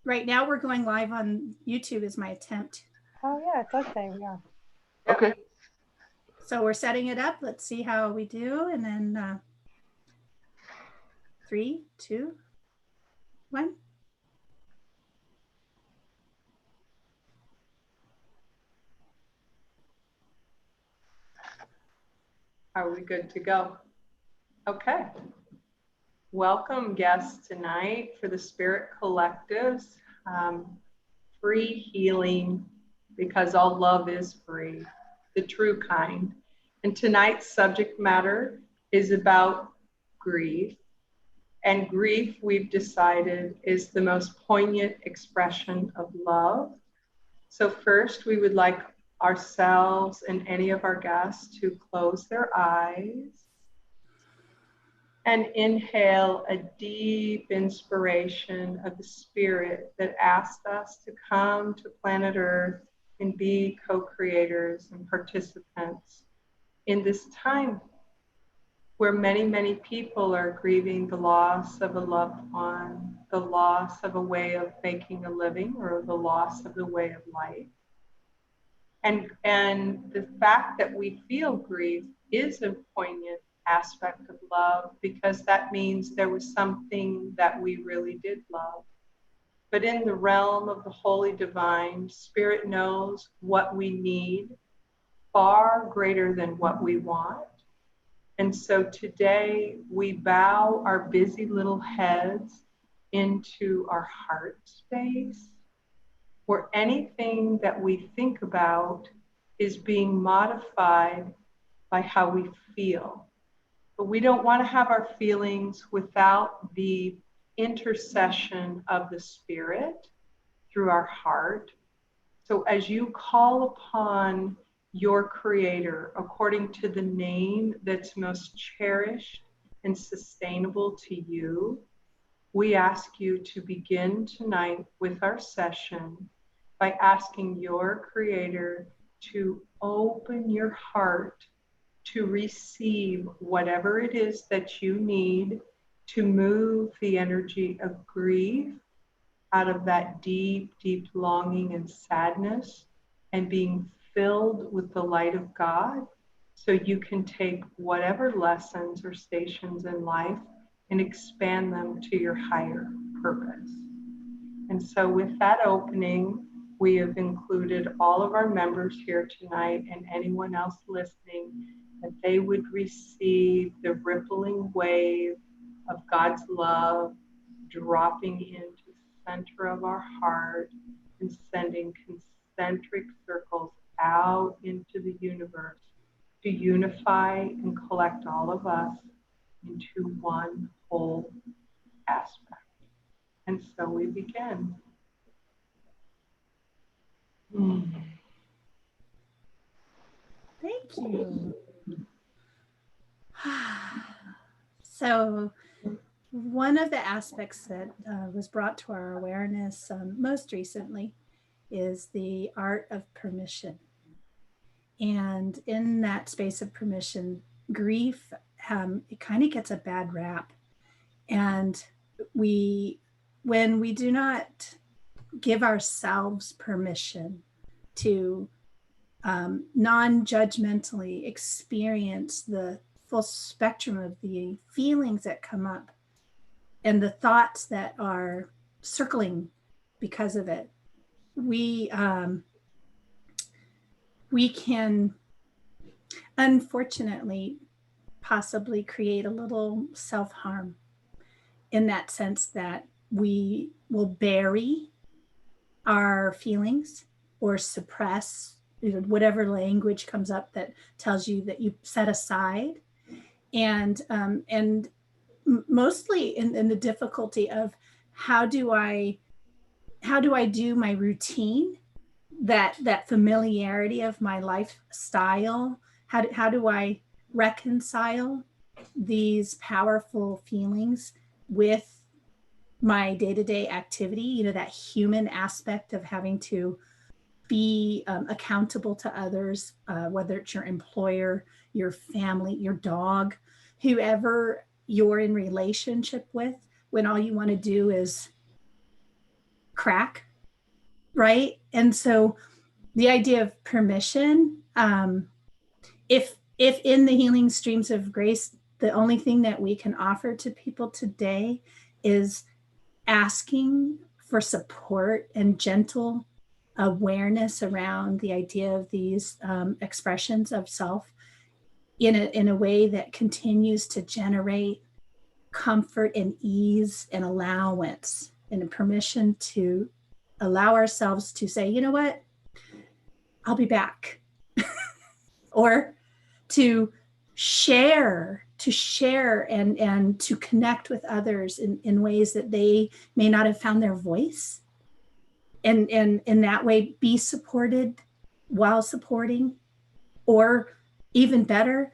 Right now we're going live on YouTube is my attempt. Oh yeah, it does say we are. Okay. So we're setting it up. Let's see how we do. And then 3, 2, 1. Are we good to go? Okay. Welcome guests tonight for the Spirit Collectives. Free healing, because all love is free, the true kind. And tonight's subject matter is about grief. And grief, we've decided, is the most poignant expression of love. So first, we would like ourselves and any of our guests to close their eyes and inhale a deep inspiration of the spirit that asked us to come to planet Earth and be co-creators and participants in this time where many, many people are grieving the loss of a loved one, the loss of a way of making a living, or the loss of the way of life. And the fact that we feel grief is a poignant aspect of love, because that means there was something that we really did love. But in the realm of the holy divine, Spirit knows what we need far greater than what we want. And so today we bow our busy little heads into our heart space, where anything that we think about is being modified by how we feel. But we don't want to have our feelings without the intercession of the Spirit through our heart. So as you call upon your Creator according to the name that's most cherished and sustainable to you, we ask you to begin tonight with our session by asking your Creator to open your heart to receive whatever it is that you need to move the energy of grief out of that deep, deep longing and sadness, and being filled with the light of God, so you can take whatever lessons or stations in life and expand them to your higher purpose. And so with that opening, we have included all of our members here tonight and anyone else listening, that they would receive the rippling wave of God's love dropping into the center of our heart and sending concentric circles out into the universe to unify and collect all of us into one whole aspect. And so we begin. Thank you. So one of the aspects that was brought to our awareness most recently is the art of permission. And in that space of permission, grief, it kind of gets a bad rap. And when we do not give ourselves permission to non-judgmentally experience the full spectrum of the feelings that come up and the thoughts that are circling because of it, we can unfortunately possibly create a little self-harm, in that sense that we will bury our feelings or suppress whatever language comes up that tells you that you set aside, and mostly in the difficulty of how do I do my routine, that familiarity of my lifestyle, how do I reconcile these powerful feelings with my day-to-day activity, that human aspect of having to be accountable to others, whether it's your employer, your family, your dog, whoever you're in relationship with, when all you want to do is crack, right? And so the idea of permission, if in the healing streams of grace, the only thing that we can offer to people today is asking for support and gentle awareness around the idea of these expressions of self in a way that continues to generate comfort and ease and allowance and a permission to allow ourselves to say, you know what, I'll be back. Or to share and to connect with others in ways that they may not have found their voice, and in that way be supported while supporting, or even better,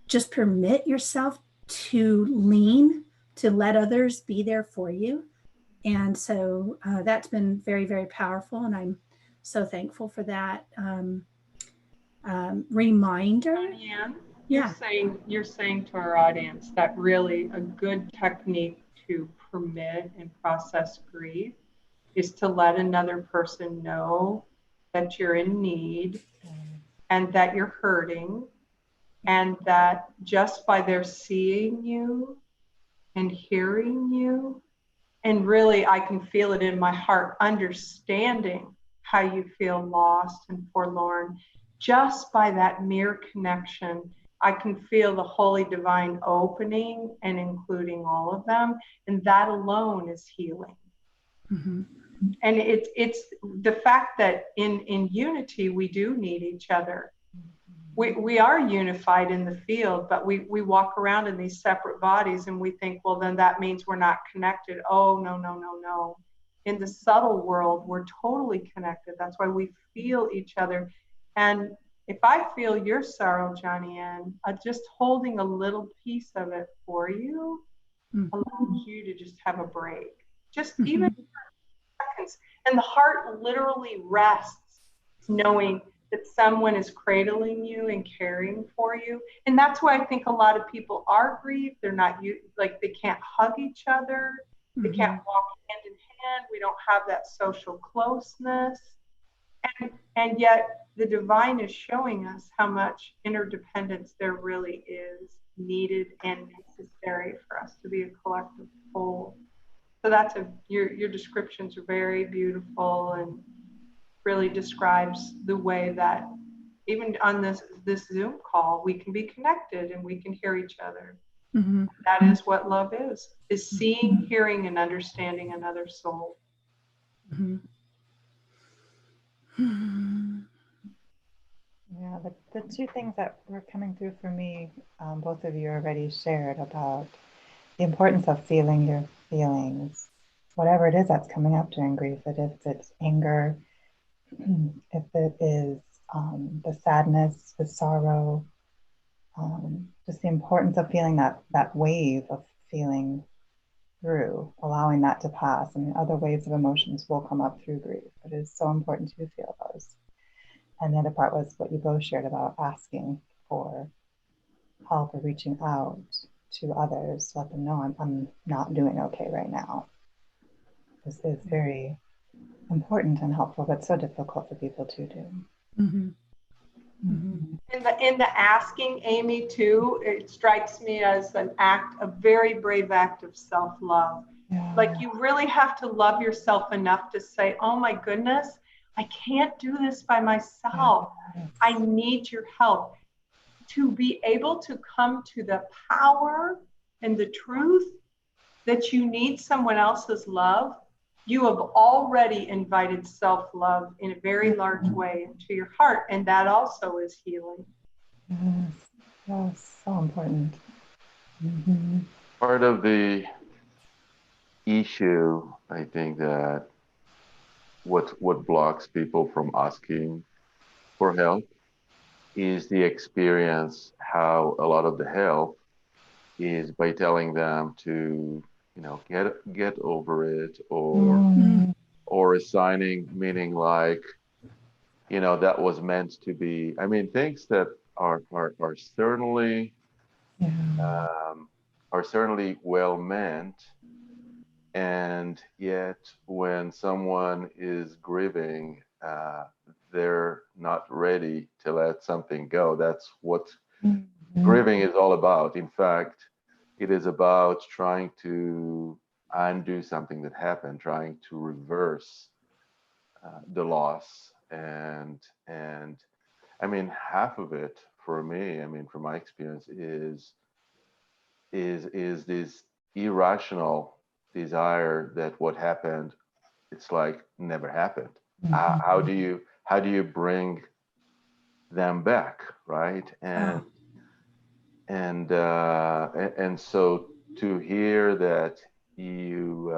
just permit yourself to lean, to let others be there for you. And so that's been very, very powerful, and I'm so thankful for that reminder. Diane, Yeah. you're saying to our audience that really a good technique to permit and process grief is to let another person know that you're in need and that you're hurting, and that just by their seeing you and hearing you, and really I can feel it in my heart, understanding how you feel lost and forlorn, just by that mere connection, I can feel the holy divine opening and including all of them. And that alone is healing. Mm-hmm. And it's the fact that in unity, we do need each other. We are unified in the field, but we walk around in these separate bodies and we think, well, then that means we're not connected. Oh, no, no, no, no. In the subtle world, we're totally connected. That's why we feel each other. And if I feel your sorrow, Johnny Ann, just holding a little piece of it for you allows you to just have a break. Just even seconds. And the heart literally rests knowing that someone is cradling you and caring for you. And that's why I think a lot of people are grieved. They're not, like, they can't hug each other. They can't walk hand in hand. We don't have that social closeness. And yet the divine is showing us how much interdependence there really is needed and necessary for us to be a collective whole. So that's your descriptions are very beautiful and really describes the way that even on this Zoom call, we can be connected and we can hear each other. Mm-hmm. That is what love is seeing, hearing, and understanding another soul. Mm-hmm. Yeah, the two things that were coming through for me, both of you already shared about the importance of feeling your feelings, whatever it is that's coming up during grief, if it's anger, if it is the sadness, the sorrow, just the importance of feeling that wave of feeling through, allowing that to pass. I mean, other waves of emotions will come up through grief, but it is so important to feel those. And the other part was what you both shared about asking for help or reaching out to others to let them know I'm not doing okay right now. This is very important and helpful, but so difficult for people to do. Mm-hmm. Mm-hmm. In the asking, Amy, too, it strikes me as a very brave act of self-love. Yeah. Like, you really have to love yourself enough to say, oh my goodness, I can't do this by myself. Yes. I need your help. To be able to come to the power and the truth that you need someone else's love, you have already invited self-love in a very large way into your heart, and that also is healing. Yes, so important. Mm-hmm. Part of the issue, I think, that what blocks people from asking for help is the experience how a lot of the help is by telling them to, get over it, or assigning meaning, like, that was meant to be. I mean, things that are certainly well meant, And yet when someone is grieving, they're not ready to let something go. That's what grieving is all about. In fact, it is about trying to undo something that happened, trying to reverse the loss. And I mean, half of it for me, I mean, from my experience, is this irrational desire that what happened, it's like never happened. How do you bring them back, right? And so to hear that you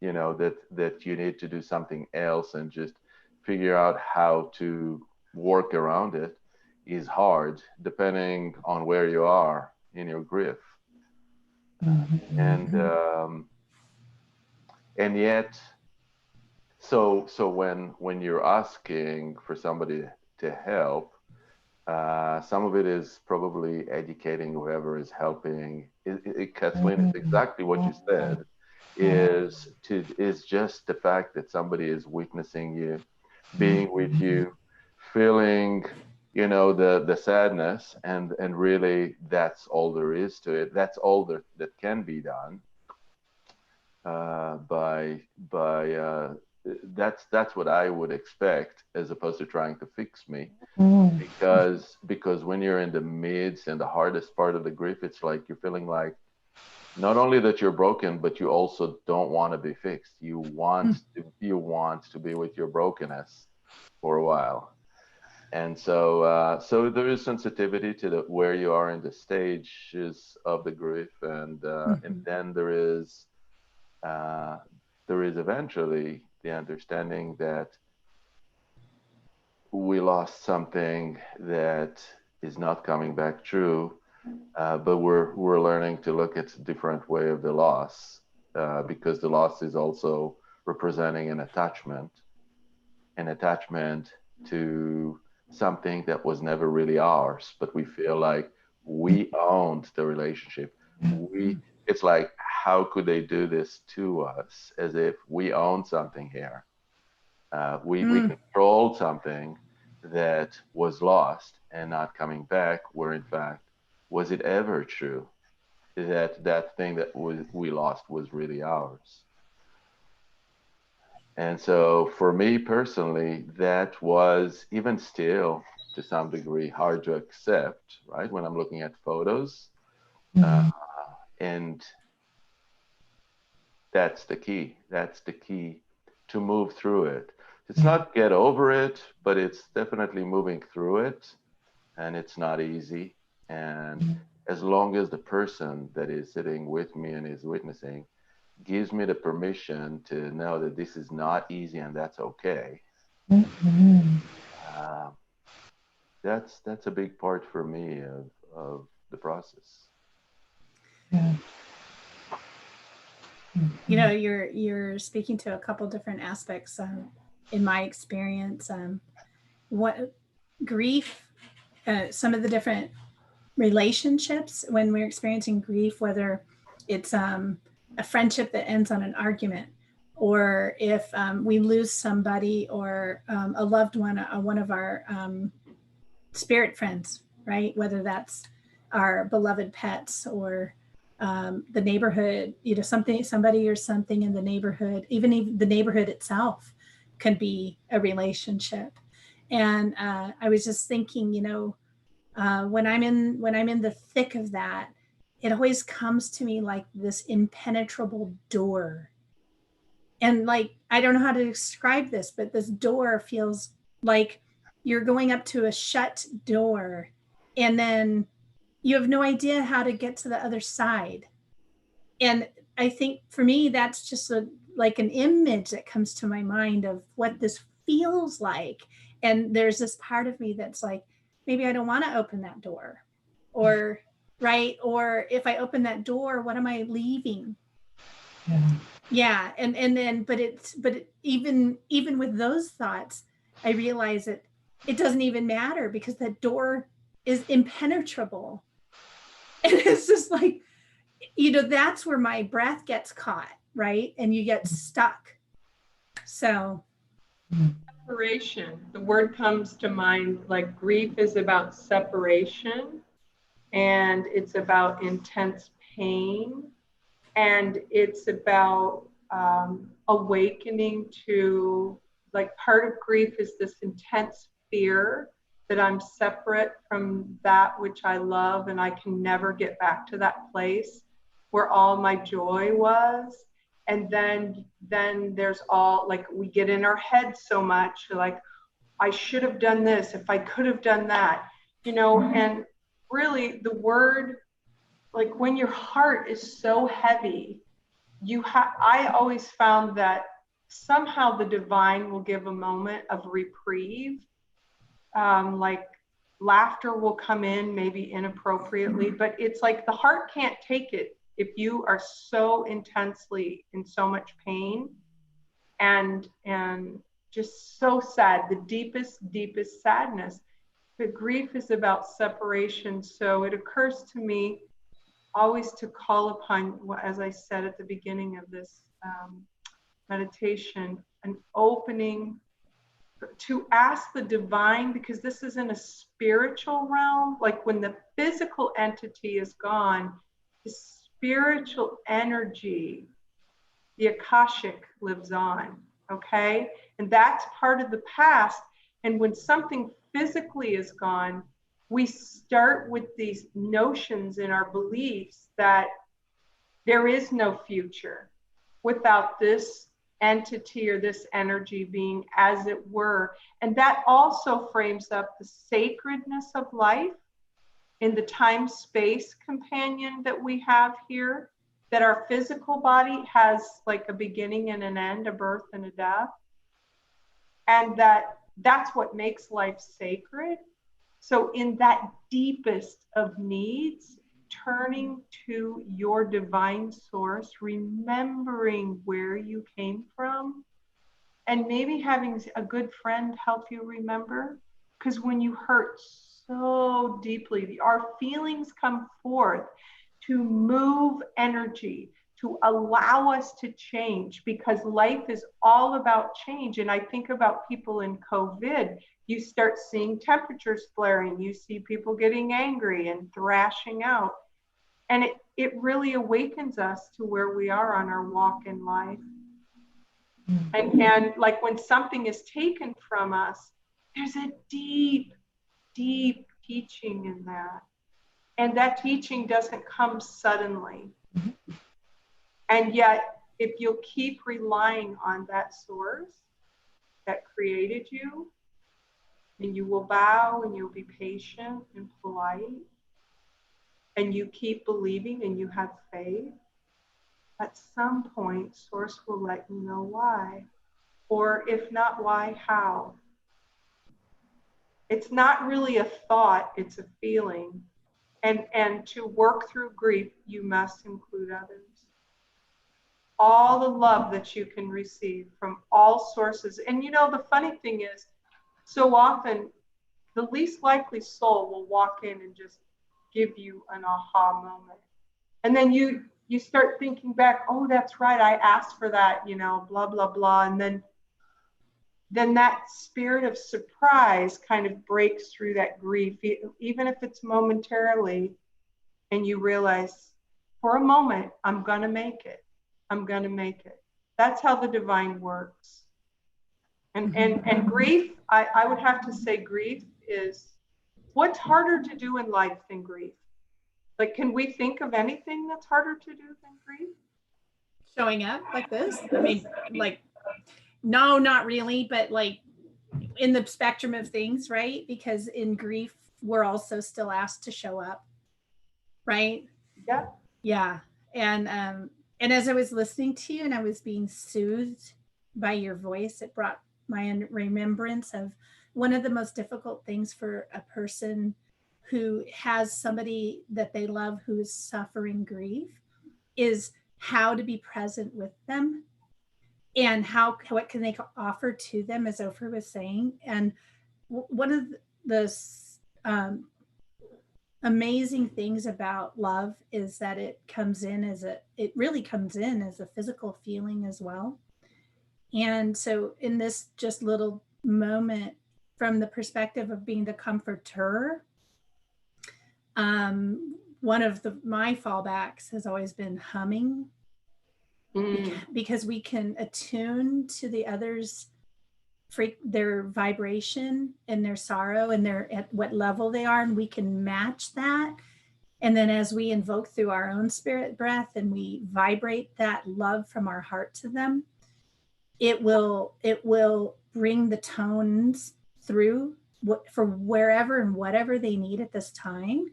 know that you need to do something else and just figure out how to work around it is hard, depending on where you are in your grief. And yet, so when you're asking for somebody to help, some of it is probably educating whoever is helping. Kathleen, it's exactly what you said. Is just the fact that somebody is witnessing you, being with you, feeling, you know, the sadness, and really that's all there is to it. That's all that can be done that's what I would expect, as opposed to trying to fix me. Because when you're in the midst and the hardest part of the grief, it's like you're feeling like not only that you're broken, but you also don't want to be fixed. You want to be with your brokenness for a while. And so there is sensitivity to where you are in the stages of the grief, and then there is eventually the understanding that we lost something that is not coming back true, but we're learning to look at a different way of the loss, because the loss is also representing an attachment to something that was never really ours, but we feel like we owned the relationship. It's like, how could they do this to us, as if we own something here? We controlled something that was lost and not coming back, where in fact, was it ever true that thing that we lost was really ours? And so for me personally, that was, even still to some degree, hard to accept, right? When I'm looking at photos, and that's the key. That's the key to move through it. It's not get over it, but it's definitely moving through it. And it's not easy. And as long as the person that is sitting with me and is witnessing gives me the permission to know that this is not easy and that's okay, that's a big part for me of the process. You know, you're speaking to a couple different aspects in my experience. What grief, some of the different relationships when we're experiencing grief, whether it's a friendship that ends on an argument, or if we lose somebody, or a loved one, one of our spirit friends, right? Whether that's our beloved pets, or the neighborhood, you know, somebody or something in the neighborhood, even the neighborhood itself can be a relationship. And I was just thinking, you know, when I'm in the thick of that, it always comes to me like this impenetrable door. And like, I don't know how to describe this, but this door feels like you're going up to a shut door, and then you have no idea how to get to the other side. And I think for me, that's just like an image that comes to my mind of what this feels like. And there's this part of me that's like, maybe I don't want to open that door, or right. Or if I open that door, what am I leaving? Yeah. And then, but even with those thoughts, I realize that it doesn't even matter, because that door is impenetrable. And it's just like, you know, that's where my breath gets caught, right? And you get stuck. So Separation. The word comes to mind, like grief is about separation, and it's about intense pain, and it's about awakening to, like, part of grief is this intense fear that I'm separate from that which I love, and I can never get back to that place where all my joy was. And then there's all, like, we get in our head so much, like, I should have done this, if I could have done that, you know. And really the word, like, when your heart is so heavy, I always found that somehow the divine will give a moment of reprieve. Like, laughter will come in, maybe inappropriately, but it's like the heart can't take it if you are so intensely in so much pain and just so sad, the deepest sadness. But grief is about separation. So it occurs to me always to call upon, as I said at the beginning of this meditation, an opening to ask the divine, because this is in a spiritual realm. Like, when the physical entity is gone, the spiritual energy, the Akashic, lives on, okay? And that's part of the past. And when something physically is gone, we start with these notions in our beliefs that there is no future without this entity or this energy being, as it were. And that also frames up the sacredness of life in the time-space companion that we have here, that our physical body has, like, a beginning and an end, a birth and a death. And that's what makes life sacred. So in that deepest of needs, turning to your divine source, remembering where you came from, and maybe having a good friend help you remember. Because when you hurt so deeply, our feelings come forth to move energy, to allow us to change, because life is all about change. And I think about people in COVID. You start seeing temperatures flaring, you see people getting angry and thrashing out. And it really awakens us to where we are on our walk in life. And like, when something is taken from us, there's a deep teaching in that. And that teaching doesn't come suddenly. And yet, if you'll keep relying on that source that created you, and you will bow and you'll be patient and polite, and you keep believing and you have faith, at some point, Source will let you know why. Or if not why, how. It's not really a thought, it's a feeling. And to work through grief, you must include others. All the love that you can receive from all sources. And you know, the funny thing is, so often, the least likely soul will walk in and just give you an aha moment. And then you start thinking back, oh, that's right, I asked for that, you know, blah, blah, blah. And then that spirit of surprise kind of breaks through that grief, even if it's momentarily, and you realize, for a moment, I'm going to make it. I'm going to make it. That's how the divine works. And grief, I would have to say, grief is, what's harder to do in life than grief? Like, can we think of anything that's harder to do than grief? Showing up like this? I mean, like, no, not really, but like in the spectrum of things, right? Because in grief, we're also still asked to show up, right? Yeah. Yeah. And as I was listening to you and I was being soothed by your voice, it brought my remembrance of one of the most difficult things for a person who has somebody that they love who is suffering grief is how to be present with them and what can they offer to them, as Ofer was saying. And one of the amazing things about love is that it really comes in as a physical feeling as well. And so in this just little moment, from the perspective of being the comforter, one of my fallbacks has always been humming, because we can attune to the others, their vibration and their sorrow and their at what level they are, and we can match that. And then as we invoke through our own spirit breath and we vibrate that love from our heart to them, it will bring the tones through for wherever and whatever they need at this time.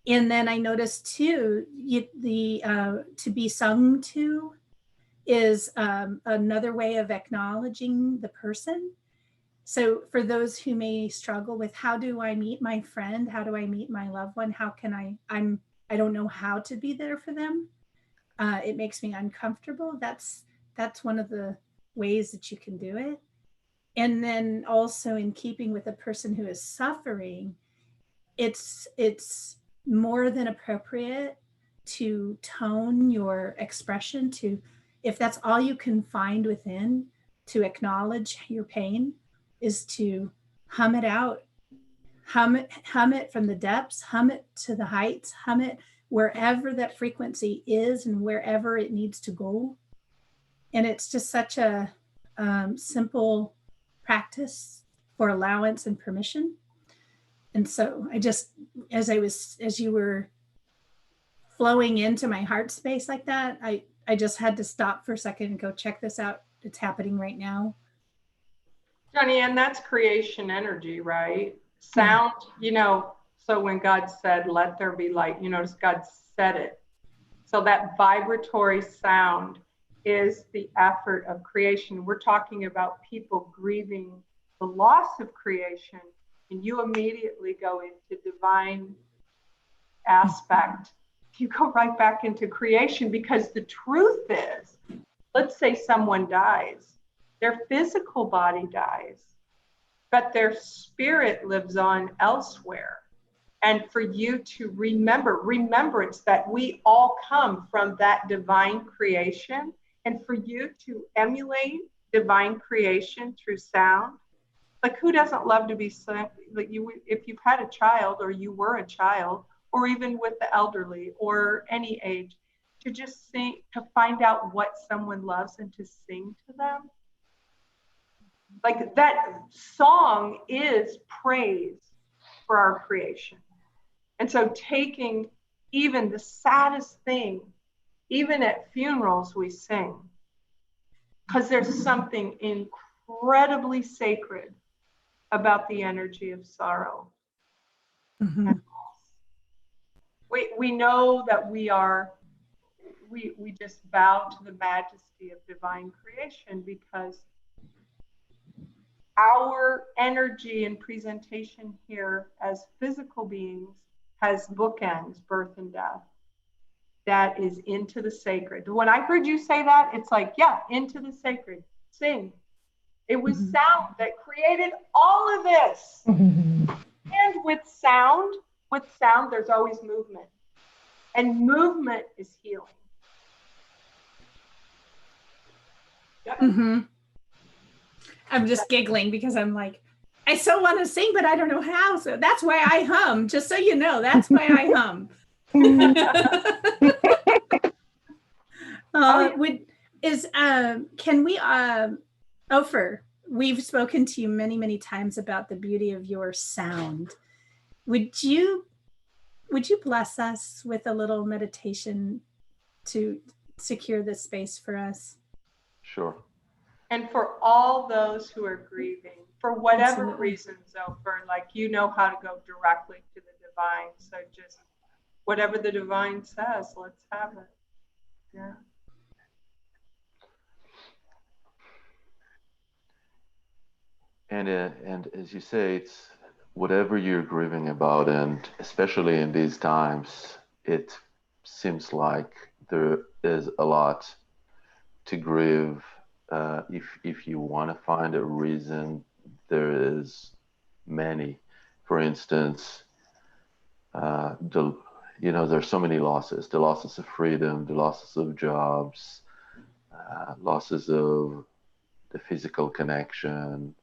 And then I noticed too, to be sung to is another way of acknowledging the person. So for those who may struggle with, how do I meet my friend? How do I meet my loved one? How can I don't know how to be there for them. It makes me uncomfortable. That's one of the ways that you can do it. And then also, in keeping with a person who is suffering, it's more than appropriate to tone your expression to, if that's all you can find within, to acknowledge your pain, is to hum it out. Hum it from the depths, hum it to the heights, hum it wherever that frequency is and wherever it needs to go. And it's just such a simple practice for allowance and permission. And so I just, as you were flowing into my heart space like that, I just had to stop for a second and go, check this out. It's happening right now. Johnny, and that's creation energy, right? Sound, so when God said, let there be light, God said it. So that vibratory sound is the effort of creation. We're talking about people grieving the loss of creation, and you immediately go into divine aspect. You go right back into creation, because the truth is, let's say someone dies, their physical body dies, but their spirit lives on elsewhere. And for you to remembrance that we all come from that divine creation, and for you to emulate divine creation through sound. Like, who doesn't love to be like you? If you've had a child, or you were a child, or even with the elderly or any age, to just sing, to find out what someone loves and to sing to them. Like, that song is praise for our creation. And so taking even the saddest thing, even at funerals we sing, because there's something incredibly sacred about the energy of sorrow. Mm-hmm. We know that we just bow to the majesty of divine creation, because our energy and presentation here as physical beings has bookends, birth and death. That is into the sacred. When I heard you say that, it's like, yeah, into the sacred. Sing. It was sound that created all of this. And with sound, there's always movement. And movement is healing. Mm-hmm. I'm just giggling because I'm like, I so want to sing, but I don't know how. So that's why I hum. Just so you know, that's why I hum. Can we, Ofer, we've spoken to you many, many times about the beauty of your sound. Would you bless us with a little meditation to secure this space for us? Sure. And for all those who are grieving, for whatever Absolutely. reasons, Ofer, like, how to go directly to the divine. So just whatever the divine says, let's have it. Yeah. And as you say, it's whatever you're grieving about, and especially in these times, it seems like there is a lot to grieve. If you want to find a reason, there is many. For instance, the there's so many losses: the losses of freedom, the losses of jobs, losses of the physical connection.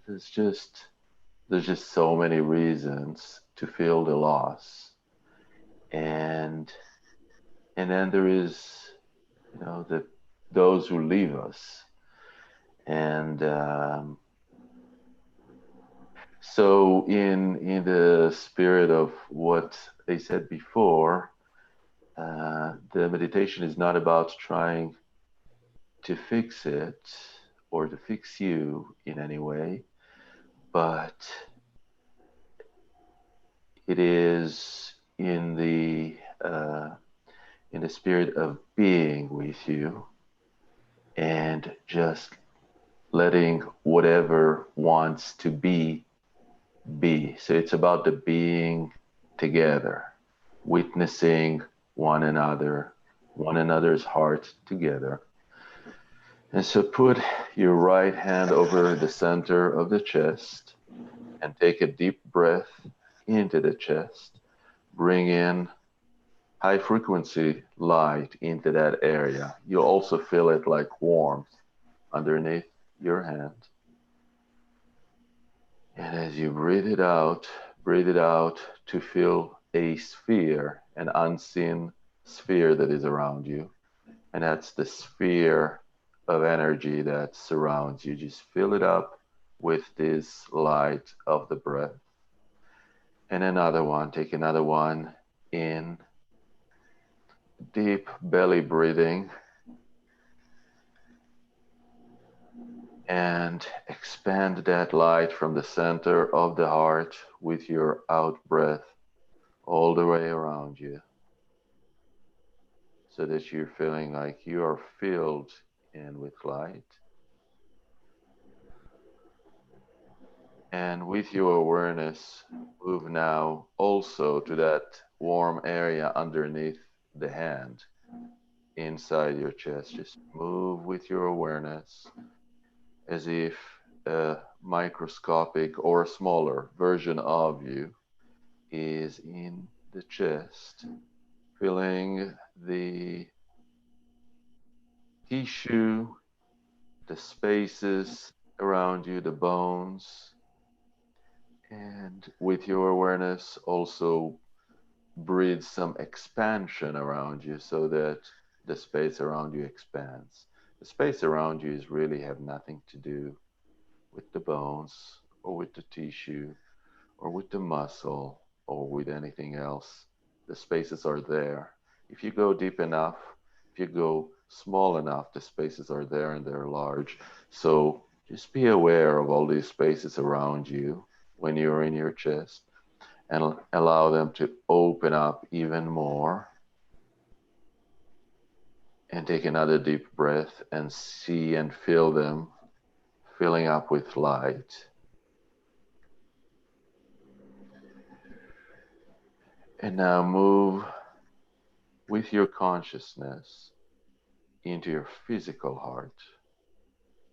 There's just so many reasons to feel the loss, and then there is those who leave us, and so in the spirit of what they said before, the meditation is not about trying to fix it or to fix you in any way, but it is in the spirit of being with you and just letting whatever wants to be. So it's about the being together, witnessing one another's heart together. And so put your right hand over the center of the chest and take a deep breath into the chest. Bring in high frequency light into that area. You'll also feel it like warmth underneath your hand. And as you breathe it out to feel a sphere, an unseen sphere that is around you. And that's the sphere of energy that surrounds you. Just fill it up with this light of the breath. And another one, take another one in. Deep belly breathing. And expand that light from the center of the heart with your out breath all the way around you, so that you're feeling like you are filled in with light. And with your awareness, move now also to that warm area underneath the hand, inside your chest. Just move with your awareness as if a microscopic or smaller version of you is in the chest, feeling the tissue, the spaces around you, the bones, and with your awareness also breathe some expansion around you so that the space around you expands. The space around you is really have nothing to do with the bones or with the tissue or with the muscle or with anything else. The spaces are there. If you go deep enough, if you go small enough, the spaces are there and they're large. So just be aware of all these spaces around you when you're in your chest and allow them to open up even more. And take another deep breath and see and feel them filling up with light. And now move with your consciousness into your physical heart,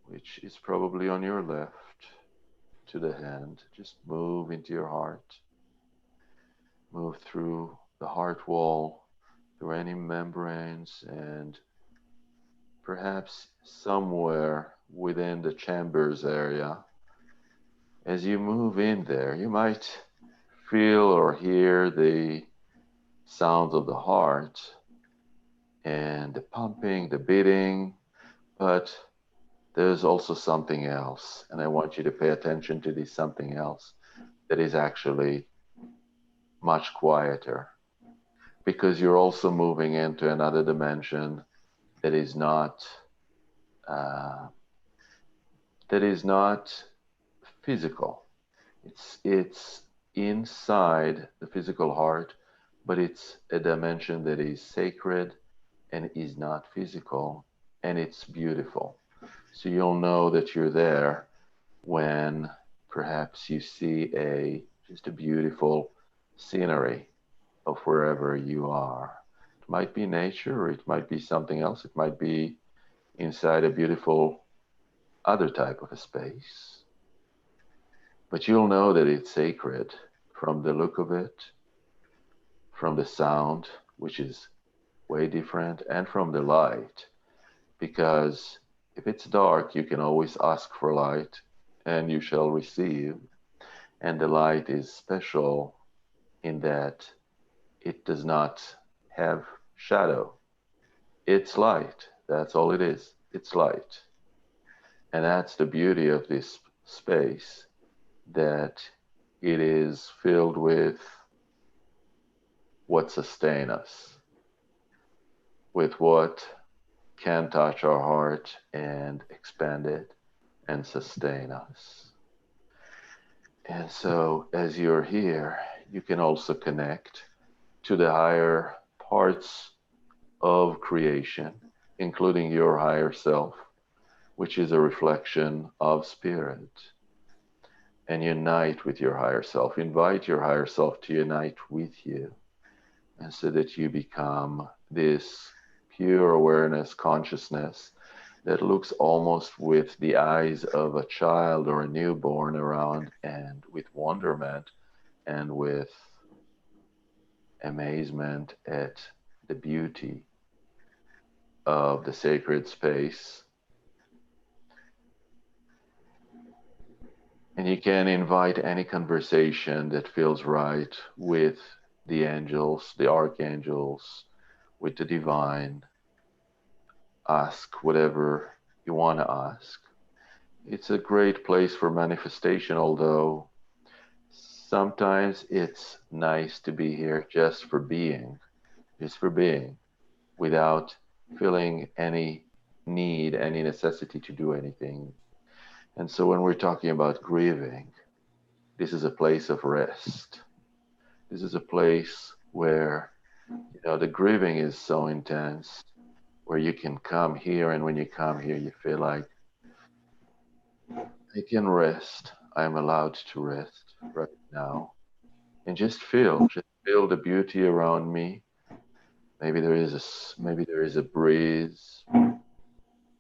which is probably on your left to the hand. Just move into your heart. Move through the heart wall, through any membranes, and perhaps somewhere within the chambers area. As you move in there, you might feel or hear the sounds of the heart and the pumping, the beating, but there's also something else. And I want you to pay attention to this something else that is actually much quieter, because you're also moving into another dimension that is not physical. It's inside the physical heart, but it's a dimension that is sacred and is not physical, and it's beautiful. So you'll know that you're there when perhaps you see just a beautiful scenery of wherever you are. It might be nature, or it might be something else. It might be inside a beautiful other type of a space. But you'll know that it's sacred from the look of it, from the sound, which is way different, and from the light. Because if it's dark, you can always ask for light and you shall receive. And the light is special in that it does not have shadow. It's light. That's all it is. It's light. And that's the beauty of this space, that it is filled with what sustains us, with what can touch our heart and expand it and sustain us. And so as you're here, you can also connect to the higher parts of creation, including your higher self, which is a reflection of spirit, and unite with your higher self. Invite your higher self to unite with you, and so that you become this pure awareness consciousness that looks almost with the eyes of a child or a newborn around, and with wonderment and with amazement at the beauty of the sacred space. And you can invite any conversation that feels right with the angels, the archangels, with the divine. Ask whatever you want to ask. It's a great place for manifestation, although sometimes it's nice to be here just for being, without feeling any need, any necessity to do anything. And so when we're talking about grieving, this is a place of rest. This is a place where, the grieving is so intense, where you can come here, and when you come here, you feel like, I can rest. I'm allowed to rest right now. And just feel the beauty around me. Maybe there is a breeze,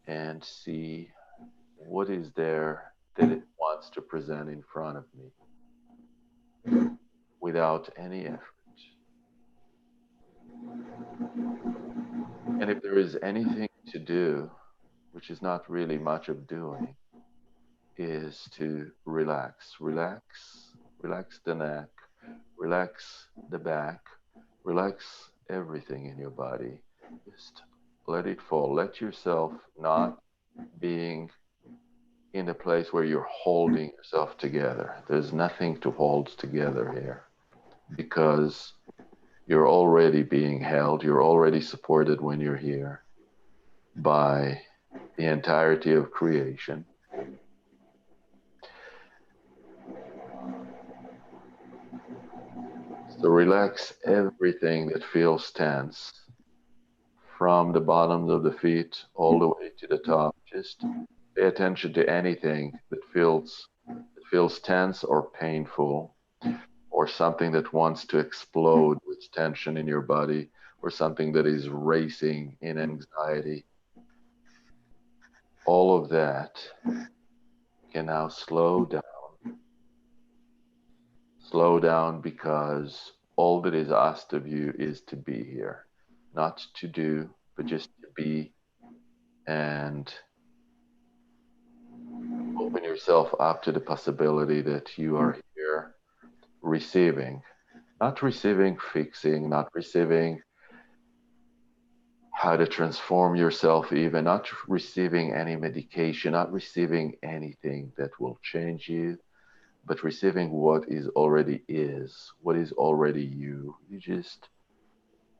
and see what is there that it wants to present in front of me without any effort. And if there is anything to do, which is not really much of doing, is to relax. Relax the neck, relax the back, relax everything in your body. Just let it fall. Let yourself not being in a place where you're holding yourself together. There's nothing to hold together here, because you're already being held. You're already supported when you're here by the entirety of creation. So relax everything that feels tense, from the bottoms of the feet all the way to the top. Just pay attention to anything that feels tense or painful, or something that wants to explode with tension in your body, or something that is racing in anxiety. All of that can now slow down. Slow down, because all that is asked of you is to be here. Not to do, but just to be, and open yourself up to the possibility that you are here receiving. Not receiving fixing, not receiving how to transform yourself, even not receiving any medication, not receiving anything that will change you, but receiving what is already what is already you. You just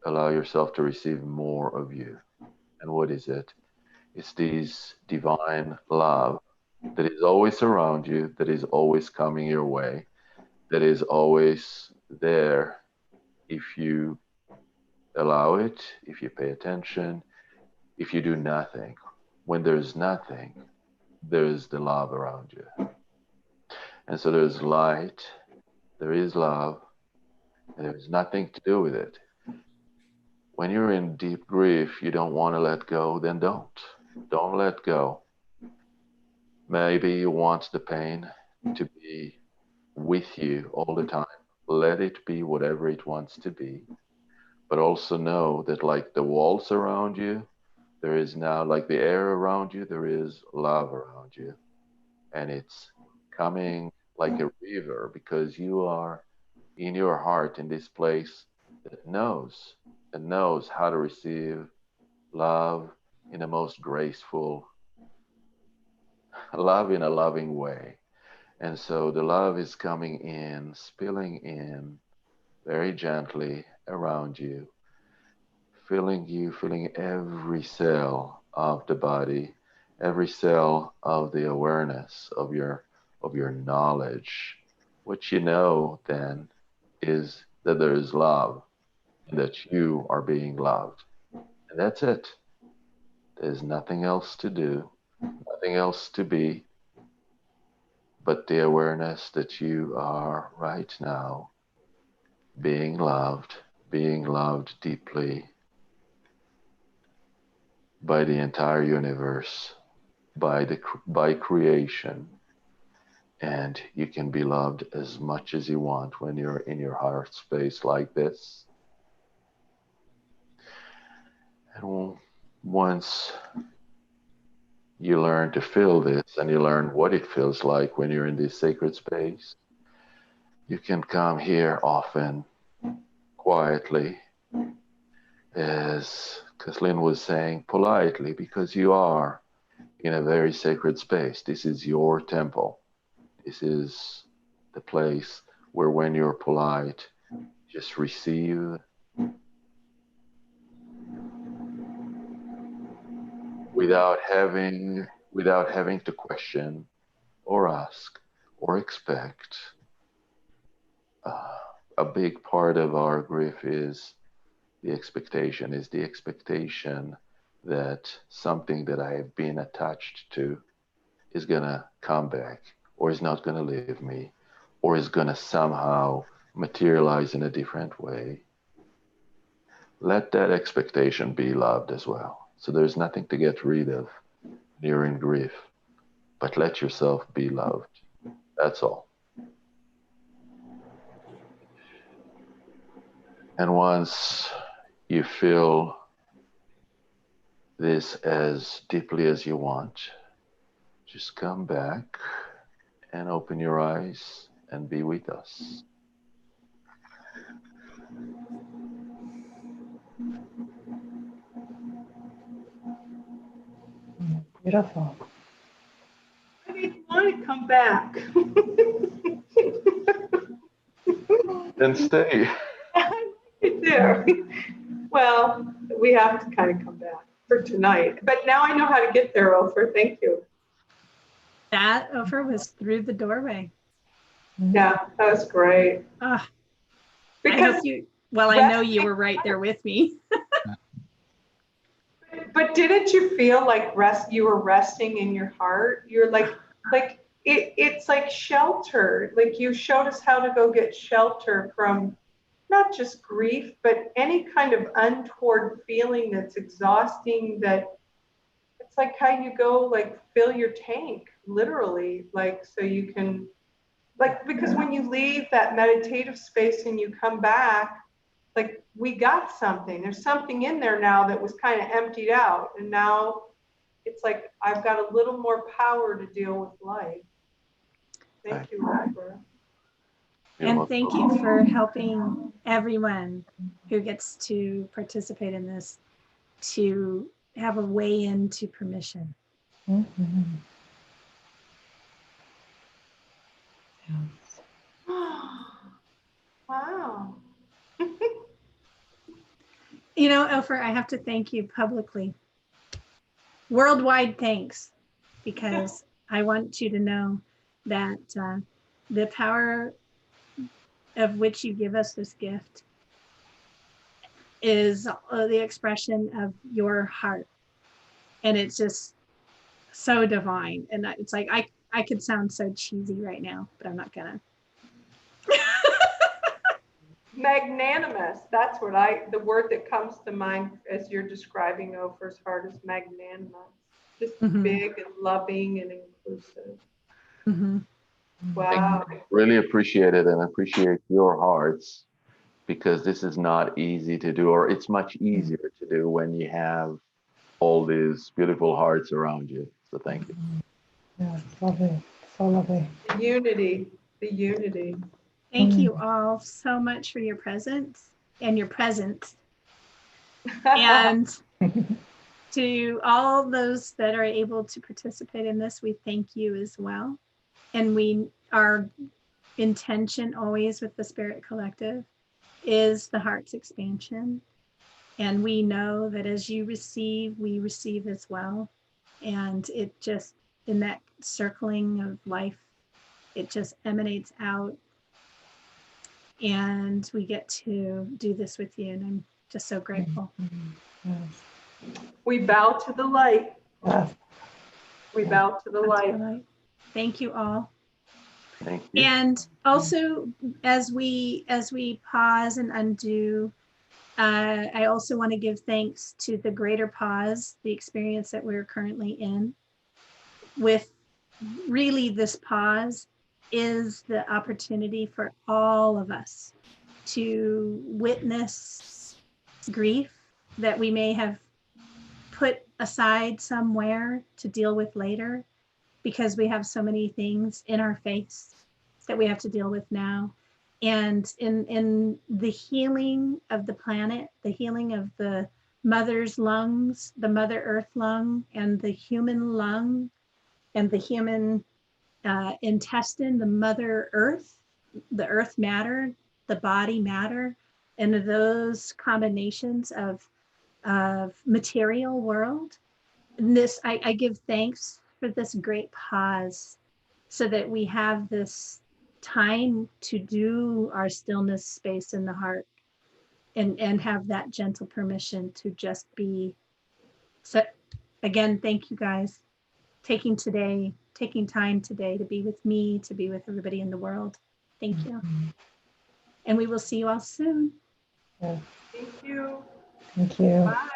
allow yourself to receive more of you. And what is it? It's this divine love that is always around you, that is always coming your way, that is always there if you allow it, if you pay attention, if you do nothing. When there's nothing, there's the love around you. And so there's light, there is love, and there's nothing to do with it. When you're in deep grief, you don't want to let go, then don't. Don't let go. Maybe you want the pain to be with you all the time. Let it be whatever it wants to be. but also know that like the walls around you, there is now like the air around you, there is love around you. And it's coming like a river because you are in your heart in this place that knows how to receive love in the most graceful, love in a loving way. And so the love is coming in, spilling in very gently around you, filling you, filling every cell of the body, every cell of the awareness of your knowledge. What you know then is that there is love and that you are being loved. And that's it. There's nothing else to do, nothing else to be, but the awareness that you are right now being loved deeply by the entire universe, by creation, and you can be loved as much as you want when you're in your heart space like this. And once you learn to feel this and you learn what it feels like when you're in this sacred space, you can come here often, quietly, as Kathleen was saying, politely, because you are in a very sacred space. This is your temple. This is the place where when you're polite, just receive without having to question or ask or expect. Uh, a big part of our grief is the expectation that something that I have been attached to is gonna come back, or is not gonna leave me, or is gonna somehow materialize in a different way. Let that expectation be loved as well. So there's nothing to get rid of when you're in grief, but let yourself be loved. That's all. And once you feel this as deeply as you want, just come back and open your eyes and be with us. Beautiful. I didn't want to come back. Then stay. There. Well, we have to kind of come back for tonight. But now I know how to get there, Ofer. Thank you. That Ofer was through the doorway. Yeah, that was great. I Because hope you, well, I know you were right there with me. But didn't you feel like you were resting in your heart? You're like it's like shelter. Like you showed us how to go get shelter from not just grief, but any kind of untoward feeling that's exhausting, that it's like how you go like fill your tank, literally, like so you can, like, because when you leave that meditative space and you come back, like we got something. There's something in there now that was kind of emptied out. And now it's like I've got a little more power to deal with life. Thank you, Robert. And thank you for helping everyone who gets to participate in this to have a way into permission. Mm-hmm. Wow. You know, Ofer, I have to thank you publicly. Worldwide thanks, because I want you to know that the power of which you give us this gift is the expression of your heart. And it's just so divine. And it's like, I could sound so cheesy right now, but I'm not gonna. Magnanimous. That's what the word that comes to mind as you're describing Ofer's heart is magnanimous. Just big and loving and inclusive. Mm-hmm. Wow. Really appreciate it and appreciate your hearts because this is not easy to do, or it's much easier to do when you have all these beautiful hearts around you. So thank you. Yeah, it's lovely. So lovely. The unity, the unity. Thank you all so much for your presence and your presence. And to all those that are able to participate in this, we thank you as well. And our intention always with the Spirit Collective is the heart's expansion. And we know that as you receive, we receive as well. And it just, in that circling of life, it just emanates out. And we get to do this with you. And I'm just so grateful. Yes. We bow to the light. Yes. We bow to the light. Thank you all. Thank you. And also, as we pause and undo, I also want to give thanks to the greater pause, the experience that we're currently in. With really this pause is the opportunity for all of us to witness grief that we may have put aside somewhere to deal with later, because we have so many things in our face that we have to deal with now. And in the healing of the planet, the healing of the mother's lungs, the Mother Earth lung, and the human lung, and the human intestine, the Mother Earth, the earth matter, the body matter, and those combinations of material world. And this, I give thanks for this great pause, so that we have this time to do our stillness space in the heart, and have that gentle permission to just be. So again, thank you guys taking time today to be with me, to be with everybody in the world. Thank you. And we will see you all soon. Yes. Thank you. Thank you. Bye.